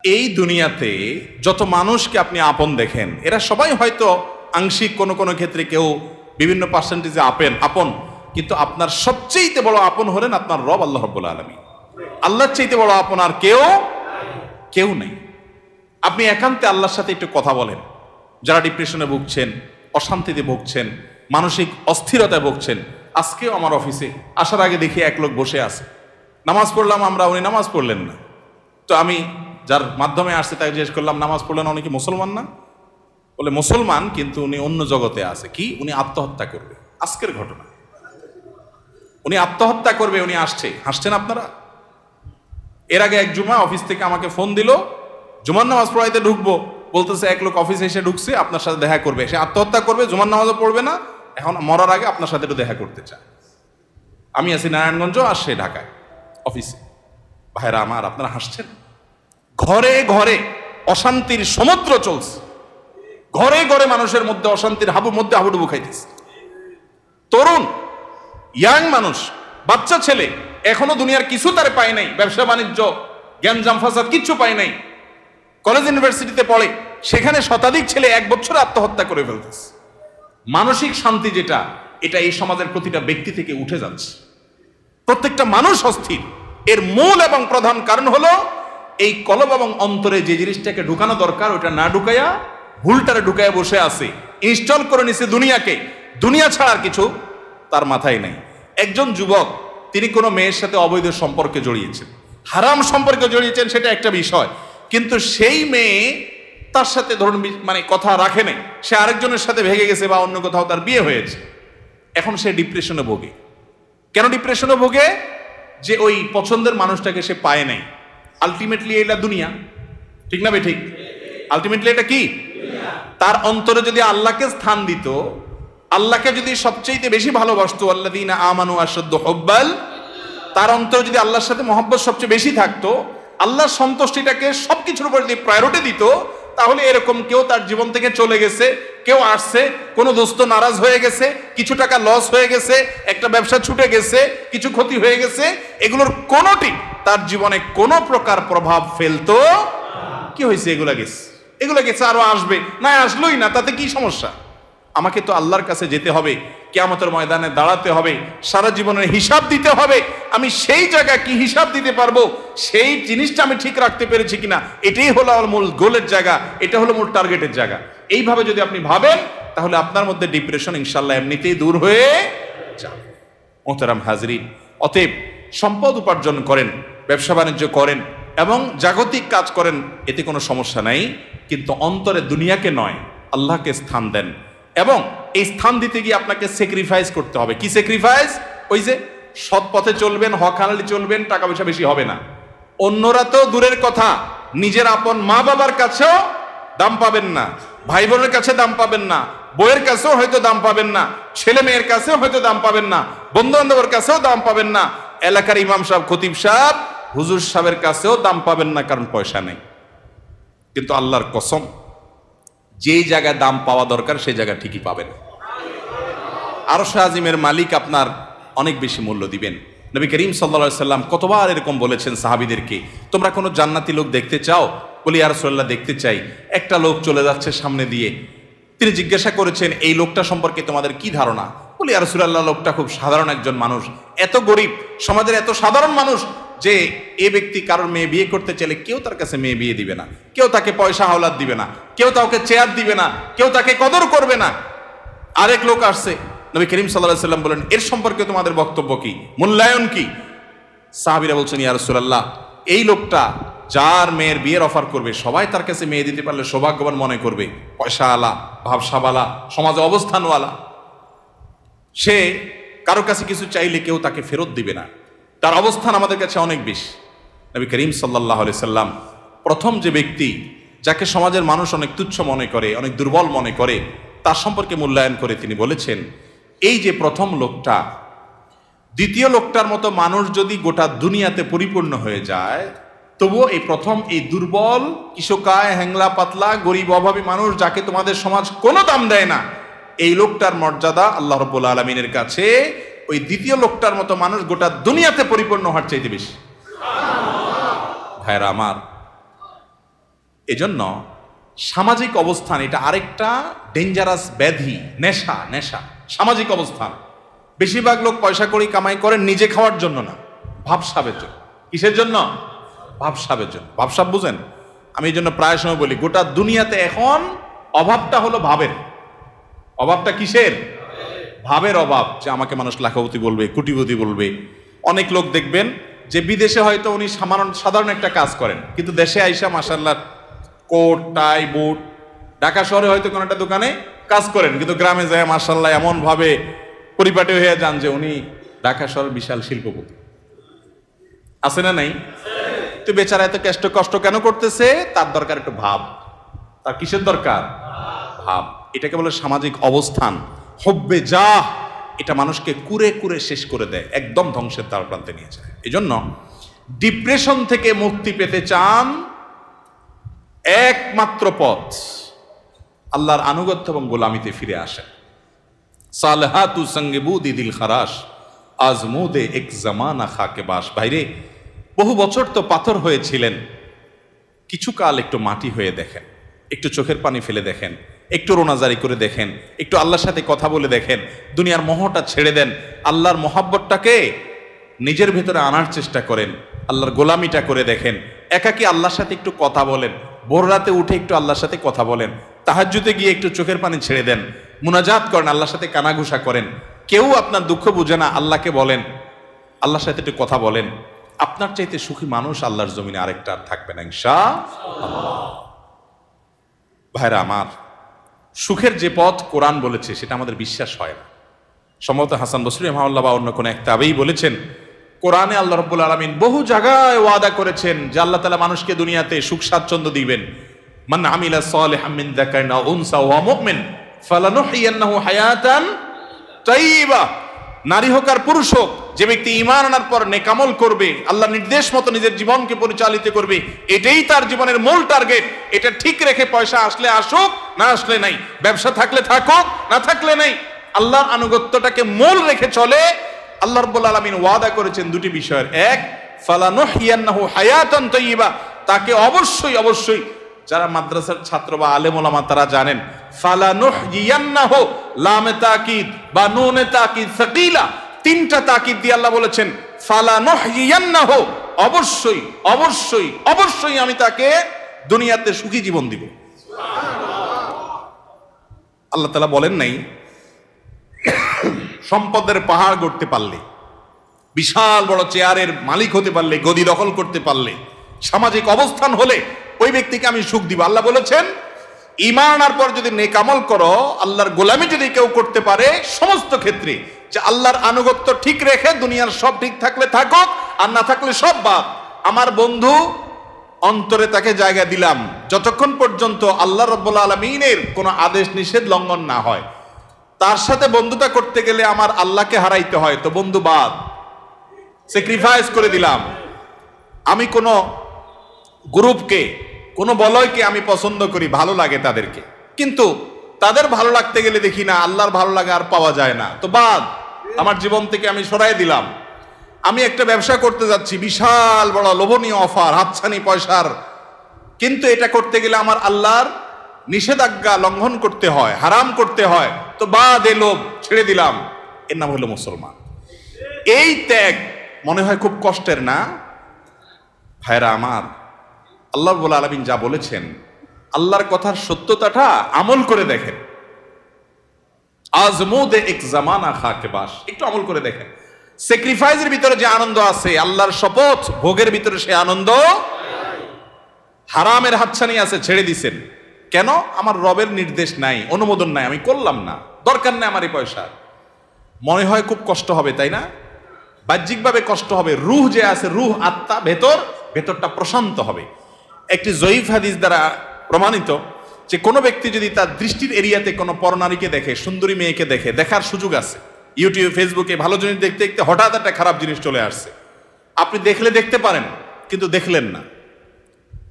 এই দুনিয়াতে যত মানুষকে আপনি আপন দেখেন, এরা সবাই হয়তো আংশিক কোনো কোনো ক্ষেত্রে কেউ বিভিন্ন পার্সেন্টেজে আপন, কিন্তু আপনার সবচেয়ে বড় আপন হলেন আপনার রব আল্লাহ রাব্বুল আলামিন। আল্লাহর চাইতে বড় আপন আর কেউ নেই। আপনি একান্তে আল্লাহর সাথে একটু কথা বলেন। যারা ডিপ্রেশনে ভুগছেন, অশান্তিতে ভুগছেন, মানসিক অস্থিরতায় ভুগছেন, আজকেও আমার অফিসে আসার আগে দেখি এক লোক বসে আছে, নামাজ পড়লাম আমরা, উনি নামাজ পড়লেন না। তো আমি যার মাধ্যমে আসছে তাকে জিজ্ঞেস করলাম, নামাজ পড়লেন, উনি কি মুসলমান না? বলে মুসলমান, কিন্তু উনি অন্য জগতে আছে। কি? উনি আত্মহত্যা করবে। আজকের ঘটনা, উনি আত্মহত্যা করবে, উনি আসছে। হাসছেন আপনারা? এর আগে এক জুমা অফিস থেকে আমাকে ফোন দিল, জুমার নামাজ পড়াইতে ঢুকবো, বলতেছে এক লোক অফিসে এসে ঢুকছে, আপনার সাথে দেখা করবে, সে আত্মহত্যা করবে, জুমার নামাজও পড়বে না, এখন মরার আগে আপনার সাথে একটু দেখা করতে চায়। আমি আছি নারায়ণগঞ্জ, আর সে ঢাকায় অফিসে। ভাইরা আমার, আপনারা হাসছেন? ঘরে ঘরে অশান্তির সমুদ্র চলছে, ঘরে ঘরে মানুষের মধ্যে অশান্তির মধ্যে হাবুডুবু খাইতেছে। তরুণ ইয়াং মানুষ, বাচ্চা ছেলে এখনো দুনিয়ার কিছু তারে পায় নাই, ব্যবসা বাণিজ্য জ্ঞানজাম ফাসাদ কিচ্ছু পায় নাই, কলেজ ইউনিভার্সিটিতে পড়ে, সেখানে শতাধিক ছেলে এক বছরে আত্মহত্যা করে ফেলতেছে। মানসিক শান্তি যেটা, এটা এই সমাজের প্রতিটা ব্যক্তি থেকে উঠে যাচ্ছে। প্রত্যেকটা মানুষ অস্থির। এর মূল এবং প্রধান কারণ হলো এই কলব এবং অন্তরে যে জিনিসটাকে ঢুকানো দরকার ওটা না ঢুকাইয়া ভুলটারে ঢুকাইয়া বসে আছে, ইনস্টল করে নিছে দুনিয়াকে। দুনিয়া ছাড়ার কিছু তার মাথায় নাই। একজন যুবক, তিনি কোনো মেয়ের সাথে অবৈধ সম্পর্কে জড়িয়েছেন, হারাম সম্পর্কে জড়িয়েছেন, সেটা একটা বিষয়, কিন্তু সেই মেয়ে তার সাথে ধরুন মানে কথা রাখে নাই, সে আরেকজনের সাথে ভেগে গেছে বা অন্য কোথাও তার বিয়ে হয়েছে। এখন সে ডিপ্রেশনে ভোগে। কেন ডিপ্রেশনে ভোগে? যে ওই পছন্দের মানুষটাকে সে পায় নাই। আলটিমেটলি এটা দুনিয়া, ঠিক না? ঠিক। আলটিমেটলি এটা কি? তার অন্তরে যদি আল্লাহকে স্থান দিত, আল্লাহকে যদি সবচেয়ে বেশি ভালোবাসতো, আল্লাযীনা আমানু আশাদ্দু হুব্বাল, তার অন্তরে যদি আল্লাহর সাথে মহব্বত সবচেয়ে বেশি থাকতো, আল্লাহর সন্তুষ্টিটাকে সবকিছুর উপর যদি প্রায়োরিটি দিত, তাহলে এরকম কেউ তার জীবন থেকে চলে গেছে, কেউ আসছে, কোনো দোস্ত নারাজ হয়ে গেছে, কিছু টাকা লস হয়ে গেছে, একটা ব্যবসা ছুটে গেছে, কিছু ক্ষতি হয়ে গেছে, এগুলোর কোনোটি তার জীবনে কোনো প্রকার প্রভাব ফেলতো? কি হয়েছে? এগুলা গেছে, আরো আসবে, না আসলোই না, তাতে কি সমস্যা? আমাকে তো আল্লাহর কাছে যেতে হবে, কিয়ামতের ময়দানে দাঁড়াতে হবে, সারা জীবনের হিসাব দিতে হবে। আমি সেই জায়গা কি হিসাব দিতে পারবো, সেই জিনিসটা আমি ঠিক রাখতে পেরেছি কিনা, এটাই হলো আমার মূল গোলের জায়গা, এটা হলো মূল টার্গেটের জায়গা। এইভাবে যদি আপনি ভাবেন, তাহলে আপনার মধ্যে ডিপ্রেশন ইনশাল্লাহ এমনিতেই দূর হয়ে যাবে। মোহতারাম হাজরিন, অতএব সম্পদ উপার্জন করেন, ব্যবসা বাণিজ্য করেন এবং জাগতিক কাজ করেন, এতে কোনো সমস্যা নাই, কিন্তু অন্তরে দুনিয়াকে নয়, আল্লাহকে স্থান দেন। এবং এই স্থান দিতে গিয়ে আপনাকে স্যাক্রিফাইস করতে হবে। কি স্যাক্রিফাইস? ওই যে সৎ পথে চলবেন, হক হালালি চলবেন, টাকা পয়সা বেশি হবে না। অন্যরা তো দূরের কথা, নিজের আপন মা বাবার কাছেও দাম পাবেন না, ভাই বোনের কাছে দাম পাবেন না, বইয়ের কাছেও হয়তো দাম পাবেন না, ছেলে মেয়ের কাছেও হয়তো দাম পাবেন না, বন্ধু বান্ধবের কাছেও দাম পাবেন না, এলাকার ইমাম সাহেব, খতিব সাহেব, হুজুর সাহেবের কাছেও দাম পাবেন না, কারণ পয়সা নেই। কিন্তু আল্লাহর কসম, যেই জায়গায় দাম পাওয়া দরকার সেই জায়গা ঠিকই পাবেন। আরশ আজিমের মালিক আপনার অনেক বেশি মূল্য দিবেন। নবী করিম সাল্লাল্লাহু আলাইহি সাল্লাম কতবার এরকম বলেছেন সাহাবীদেরকে, তোমরা কোনো জান্নাতি লোক দেখতে চাও? বলি ইয়া রাসূলুল্লাহ, দেখতে চাই। একটা লোক চলে যাচ্ছে সামনে দিয়ে, তিনি জিজ্ঞাসা করেছেন, এই লোকটা সম্পর্কে তোমাদের কি ধারণা? বলি ইয়া রাসূলুল্লাহ, লোকটা খুব সাধারণ একজন মানুষ, এত গরিব, সমাজের এত সাধারণ মানুষ যে এ ব্যক্তি কারোর মেয়ে বিয়ে করতে চাইলে কেউ তার কাছে মেয়ে বিয়ে দিবে না, কেউ তাকে পয়সা হাওলাত দিবে না, কেউ তাকে চেয়ার দিবে না, কেউ তাকে কদর করবে না। আরেক লোক আসছে, নবী করিম সাল্লাল্লাহু আলাইহি সাল্লাম বলেন, এর সম্পর্কে তোমাদের বক্তব্য কি, মূল্যায়ন কি? সাহাবীরা বলছেন, ইয়া রাসূলুল্লাহ, এই লোকটা যার মেয়ের বিয়ের অফার করবে, সবাই তার কাছে মেয়ে দিতে পারলে সৌভাগ্যবান মনে করবে, পয়সা আলা, ভাবসাবালা, সমাজে অবস্থানওয়ালা। সে কারো কাছে কিছু চাইলে কেউ তাকে ফেরত দিবে না, তার অবস্থান আমাদের কাছে অনেক বেশি। নবী করিম সাল্লাল্লাহু আলাইহি সাল্লাম প্রথম যে ব্যক্তি যাকে সমাজের মানুষ অনেক তুচ্ছ মনে করে, অনেক দুর্বল মনে করে, তার সম্পর্কে মূল্যায়ন করে তিনি বলেছেন, এই যে প্রথম লোকটা, দ্বিতীয় লোকটার মতো মানুষ যদি গোটা দুনিয়াতে পরিপূর্ণ হয়ে যায়, তবুও এই প্রথম এই দুর্বল, কিশোকায়, হ্যাংলা পাতলা, গরিব, অভাবী মানুষ, যাকে তোমাদের সমাজ কোনো দাম দেয় না, এই লোকটার মর্যাদা আল্লাহ রাব্বুল আলামিনের কাছে ওই দ্বিতীয় লোকটার মতো মানুষ গোটা দুনিয়াতে পরিপূর্ণ হওয়ার চাইতে বেশি। ভাইরা আমার, এজন্য সামাজিক অবস্থান এটা আরেকটা ডেঞ্জারাস ব্যাধি, নেশা। নেশা সামাজিক অবস্থান। বেশিরভাগ লোক পয়সা করি কামাই করেন নিজে খাওয়ার জন্য না, ভাবসাবের জন্য। কিসের জন্য? ভাবসাবের জন্য। ভাবসাব বুঝেন? আমি এই জন্য প্রায় সময় বলি, গোটা দুনিয়াতে এখন অভাবটা হলো ভাবের। অভাবটা কিসের? ভাবের অভাব। যে আমাকে মানুষ লাখপতি বলবে, কোটিপতি বলবে। অনেক লোক দেখবেন যে বিদেশে হয়তো উনি সাধারণ একটা কাজ করেন, কিন্তু দেশে আইসা মাশাআল্লাহ কোট টাই বুট, ঢাকা শহরে হয়তো কোনো একটা দোকানে কাজ করেন, কিন্তু গ্রামে যায় মাশাআল্লাহ এমন ভাবে পরিপাটি হয়ে যান যে উনি ঢাকা শহরের বিশাল শিল্পপতি। আছে না নাই? তো বেচারা এত কষ্ট কেন করতেছে? তার দরকার একটু ভাব। তার কিসের দরকার? ভাব। এটাকে বলে সামাজিক অবস্থান। হব্বে যা, এটা মানুষকে কুরে কুরে শেষ করে দেয়, একদম ধ্বংসের দ্বার প্রান্তে নিয়ে যায়। এজন্য ডিপ্রেশন থেকে মুক্তি পেতে চান, একমাত্র পথ আল্লাহর আনুগত্য এবং গোলামিতে ফিরে আসেন। সালহাতু সঙ্গে বুদি দিল খারাস আজমুদে এক জামানা খাকে বাস। ভাইরে, বহু বছর তো পাথর হয়েছিলেন, কিছু কাল একটু মাটি হয়ে দেখেন, একটু চোখের পানি ফেলে দেখেন, একটু রোনাজারি করে দেখেন, একটু আল্লাহর সাথে কথা বলে দেখেন, দুনিয়ার মোহটা ছেড়ে দেন, আল্লাহর মোহাব্বতটাকে নিজের ভেতরে আনার চেষ্টা করেন, আল্লাহর গোলামিটা করে দেখেন। একাকি আল্লাহর সাথে একটু কথা বলেন, ভোর রাতে উঠে একটু আল্লাহর সাথে কথা বলেন, তাহাজ্জুদে গিয়ে একটু চোখের পানি ছেড়ে দেন, মুনাজাত করেন, আল্লাহর সাথে কানাঘুষা করেন। কেউ আপনার দুঃখ বুঝে না, আল্লাহকে বলেন, আল্লাহর সাথে একটু কথা বলেন। আপনার চাইতে সুখী মানুষ আল্লাহর জমিনে আরেকটা আর থাকবে না ইনশাআল্লাহ। ভাইরা আমার, সুখের যে পথ কোরআন বলেছে সেটা আমাদের বিশ্বাস হয় না। সম্ভবত হাসান বসরি রাহিমাহুল্লাহ বা অন্য কোন এক তাবেঈ বলেছেন, কোরআনে আল্লাহ রাব্বুল আলামিন বহু জায়গায় ওয়াদা করেছেন যে আল্লাহ তাআলা মানুষকে দুনিয়াতে সুখ স্বাচ্ছন্দ্য দিবেন। মান আমিলা সালিহাম মিন যাকারিন আও উনসা ওয়া মুমিন ফালানুহইয়ান্নাহু হায়াতান তাইয়্যিবা। নারী হোক আর পুরুষ হোক, যে ব্যক্তি ঈমান আনার পর নেক আমল করবে, আল্লাহ নির্দেশ মতো নিজের জীবনকে পরিচালিত করবে, এটাই তার জীবনের মূল টার্গেট। এটা ঠিক রেখে পয়সা আসলে আসুক, না আসলে নাই, ব্যবসা থাকলে থাকুক, না থাকলে নাই, আল্লাহর আনুগত্যটাকে মূল রেখে চলে। আল্লাহ রাব্বুল আলামিন ওয়াদা করেছেন দুটি বিষয়ের। এক, ফালানুহইয়ান্নাহু হায়াতান তাইয়্যিবা, তাকে অবশ্যই অবশ্যই, যারা মাদ্রাসার ছাত্র বা আলেম ওলামা তারা জানেন, ফালানুহইয়ান্নাহু লামে তাকিদ বা নুনে তাকিদ সাকিলা, তিনটা তাকিদ দিয়ে আল্লাহ বলেছেন ফালানুহইয়ান্নাহু, অবশ্যই অবশ্যই অবশ্যই আমি তাকে দুনিয়াতে সুখী জীবন দিব। আল্লাহ তাআলা বলেন নাই সম্পদের পাহাড় গড়তে পারলে, বিশাল বড় চেয়ারের মালিক হতে পারলে, গদি দখল করতে পারলে, সামাজিক অবস্থান হলে ওই ব্যক্তিকে আমি সুখ দিব। আল্লাহ বলেছেন ঈমান আনার পর যদি নেক আমল করো, আল্লাহর গোলামি যদি কেউ করতে পারে সমস্ত ক্ষেত্রে, যে আল্লাহর আনুগত্য ঠিক রেখে দুনিয়ার সব ঠিক থাকলে থাকুক, আর না থাকলে সব বাদ, আমার বন্ধু অন্তরে তাকে জায়গা দিলাম যতক্ষণ পর্যন্ত আল্লাহ রাব্বুল আলামিনের কোনো আদেশ নিষেধ লঙ্ঘন না হয়। তার সাথে বন্ধুতা করতে গেলে আমার আল্লাহকে হারাইতে হয়, তো বন্ধু বাদ, স্যাক্রিফাইস করে দিলাম। আমি কোনো গ্রুপকে, কোনো বলয়কে আমি পছন্দ করি, ভালো লাগে তাদেরকে, কিন্তু তাদের ভালো লাগতে গেলে দেখি না আল্লাহর ভালো লাগা আর পাওয়া যায় না, তো বাদ, আমার জীবন থেকে আমি সরাই দিলাম। আমি একটা ব্যবসা করতে যাচ্ছি, বিশাল বড় লোভনীয় অফার, হাতছানি পয়সার, কিন্তু এটা করতে গেলে আমার আল্লাহর নিষেধাজ্ঞা লঙ্ঘন করতে হয়, হারাম করতে হয়, তো বাদ, এ লোভ ছেড়ে দিলাম। এর নাম হলো মুসলমান। এই ত্যাগ মনে হয় খুব কষ্টের না? ভাইরা আমার, আল্লাহ রাব্বুল আলামিন যা বলেছেন, আল্লাহর কথার সত্যতাটা আমল করে দেখেন। আজমুদে এক জামানা খাকে বাস, একটু আমল করে দেখেন। স্যাক্রিফাইসের ভিতরে যে আনন্দ আছে, আল্লাহর শপথ ভোগের ভিতরে সে আনন্দ। হারামের হাতছানি আছে, ছেড়ে দিছেন কেন? আমার রবের নির্দেশ নাই, অনুমোদন নাই, আমি করলাম না, দরকার নেই আমার এই পয়সা। মনে হয় খুব কষ্ট হবে, তাই না? বাহ্যিকভাবে কষ্ট হবে, রুহ যে আছে, রুহ আত্মা ভেতরটা প্রশান্ত হবে। একটি জয়ীফ হাদিস দ্বারা প্রমাণিত যে কোনো ব্যক্তি যদি তার দৃষ্টির এরিয়াতে কোনো পরনারীকে দেখে, সুন্দরী মেয়েকে দেখে, দেখার সুযোগ আছে, ইউটিউব ফেসবুকে ভালো জিনিস দেখতে দেখতে হঠাৎ একটা খারাপ জিনিস চলে আসছে, আপনি দেখলে দেখতে পারেন, কিন্তু দেখলেন না,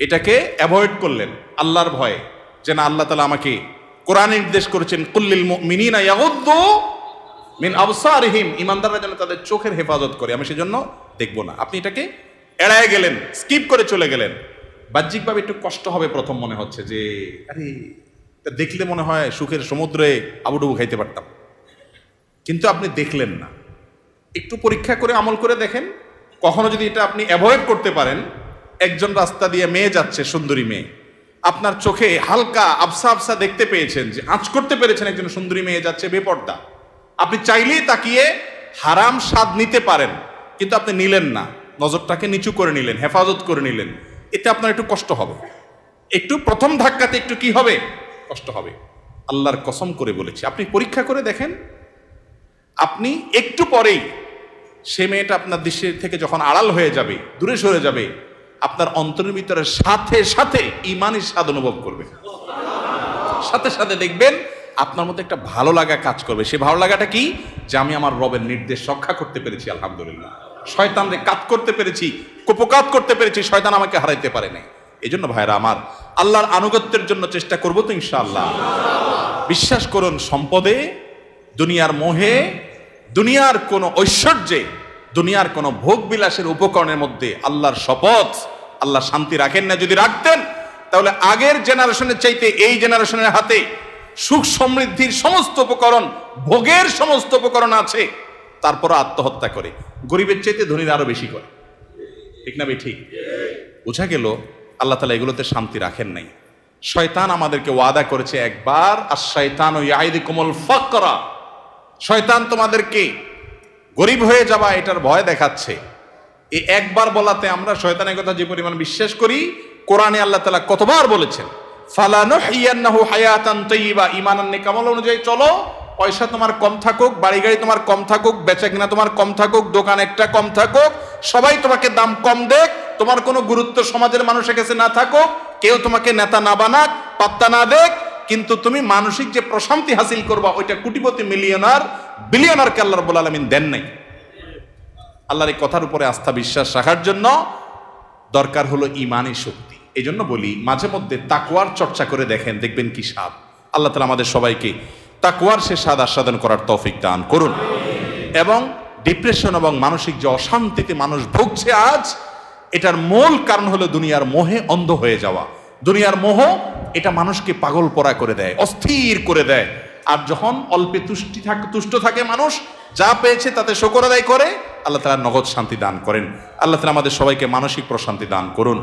এটাকে অ্যাভয়েড করলেন আল্লাহর ভয়ে, যে না, আল্লাহ তাআলা আমাকে কোরআনে নির্দেশ করেছেন কুল্লিল মুমিনিনা ইয়াগুদ্দু মিন আবসারিহিম, ঈমানদাররা যেন তাদের চোখের হেফাজত করে, আমি সেজন্য দেখব না। আপনি এটাকে এড়ায় গেলেন, স্কিপ করে চলে গেলেন, বাহ্যিকভাবে একটু কষ্ট হবে প্রথম, মনে হচ্ছে যে আরে এটা দেখলে মনে হয় সুখের সমুদ্রে আবুডুবু খাইতে পারতাম, কিন্তু আপনি দেখলেন না। একটু পরীক্ষা করে আমল করে দেখেন, কখনো যদি এটা আপনি অ্যাভয়েড করতে পারেন। একজন রাস্তা দিয়ে মেয়ে যাচ্ছে, সুন্দরী মেয়ে, আপনার চোখে হালকা আবসা আবসা দেখতে পেয়েছেন, যে আঁচ করতে পেরেছেন একজন সুন্দরী মেয়ে যাচ্ছে বেপর্দা, আপনি চাইলেই তাকিয়ে হারাম স্বাদ নিতে পারেন, কিন্তু আপনি নিলেন না, নজরটাকে নিচু করে নিলেন, হেফাজত করে নিলেন, এতে আপনার একটু কষ্ট হবে। একটু প্রথম ধাক্কাতে একটু কি হবে, কষ্ট হবে। আল্লাহর কসম করে বলেছি, আপনি পরীক্ষা করে দেখেন, আপনি একটু পরেই সে মেয়েটা আপনার দৃষ্টি থেকে যখন আড়াল হয়ে যাবে, দূরে সরে যাবে, আপনার অন্তরের ভিতরে সাথে সাথে ঈমানের স্বাদ অনুভব করবে। সাথে সাথে দেখবেন আপনার মধ্যে একটা ভালো লাগা কাজ করবে। সে ভালো লাগাটা কি, যে আমি আমার রবের নির্দেশ রক্ষা করতে পেরেছি, আলহামদুলিল্লাহ। শয়তানরে কাত করতে পেরেছি, কুপকাত করতে পেরেছি, শয়তান আমাকে হারাইতে পারে নাই। এই জন্য ভাইরা আমার, আল্লাহর আনুগত্যের জন্য চেষ্টা করবো তো ইনশাআল্লাহ। বিশ্বাস করুন, সম্পদে, দুনিয়ার মোহে, দুনিয়ার কোন ঐশ্বর্যে, দুনিয়ার কোন ভোগ বিলাসের উপকরণের মধ্যে আল্লাহর শপথ, আল্লাহ শান্তি রাখেন না। যদি রাখতেন তাহলে আগের জেনারেশনের চাইতে এই জেনারেশনের হাতে সুখ সমৃদ্ধির সমস্ত উপকরণ, ভোগের সমস্ত উপকরণ আছে, তারপর আত্মহত্যা করে, গরিবের চাইতে ধনীরা আরো বেশি করে। ঠিক না ঠিক? বোঝা গেল আল্লাহ তাআলা এগুলোতে শান্তি রাখেন নাই। শয়তান আমাদেরকে ওয়াদা করেছে একবার, আশ-শাইতানু ইয়াইদুকুমুল ফাকরা, শয়তান তোমাদেরকে গরিব হয়ে যাবা এটার ভয় দেখাচ্ছে। এই একবার বলাতে আমরা শয়তানের কথা যে পরিমাণ বিশ্বাস করি, কোরআনে আল্লাহ তাআলা কতবার বলেছেন, ফালানুহিয়ান্নাহু হায়াতান তাইয়্যিবা, ঈমানান নেক আমল অনুযায়ী চলো। পয়সা তোমার কম থাকুক, বাড়ি গাড়ি তোমার কম থাকুক, বেচাকেনা তোমার কম থাকুক, দোকান একটা কম থাকুক, সবাই তোমাকে দাম কম দেখ, তোমার কোনো গুরুত্ব সমাজের মানুষের কাছে না থাকুক, কেউ তোমাকে নেতা না বানাক, পাত্তা না দেখ, কিন্তু তুমি মানসিক যে প্রশান্তি হাসিল করবা, ওইটা কোটিপতি, মিলিয়নার, বিলিয়নারকে আল্লাহ রাব্বুল আলামিন দেন নাই। আল্লাহর এই কথার উপরে আস্থা বিশ্বাস রাখার জন্য দরকার হলো ঈমানী শক্তি। এই জন্য বলি, মাঝে মধ্যে তাকওয়ার চর্চা করে দেখেন, দেখবেন কি স্বাদ। আল্লাহ তাআলা আমাদের সবাইকে তাকওয়ার সে স্বাদ আস্বাদন করার তৌফিক দান করুন। এবং ডিপ্রেশন এবং মানসিক যে অশান্তিতে মানুষ ভুগছে আজ, এটার মূল কারণ হলো দুনিয়ার মোহে অন্ধ হয়ে যাওয়া। দুনিয়ার মোহ এটা মানুষকে পাগল পরা করে দেয়, অস্থির করে দেয়। আর যখন অল্পে তুষ্ট থাকে মানুষ, যা পেয়েছে তাতে শুকর আদায় করে, আল্লাহ তাআলা নগদ শান্তি দান করেন। আল্লাহ তাআলা আমাদের সবাইকে মানসিক প্রশান্তি দান করুন।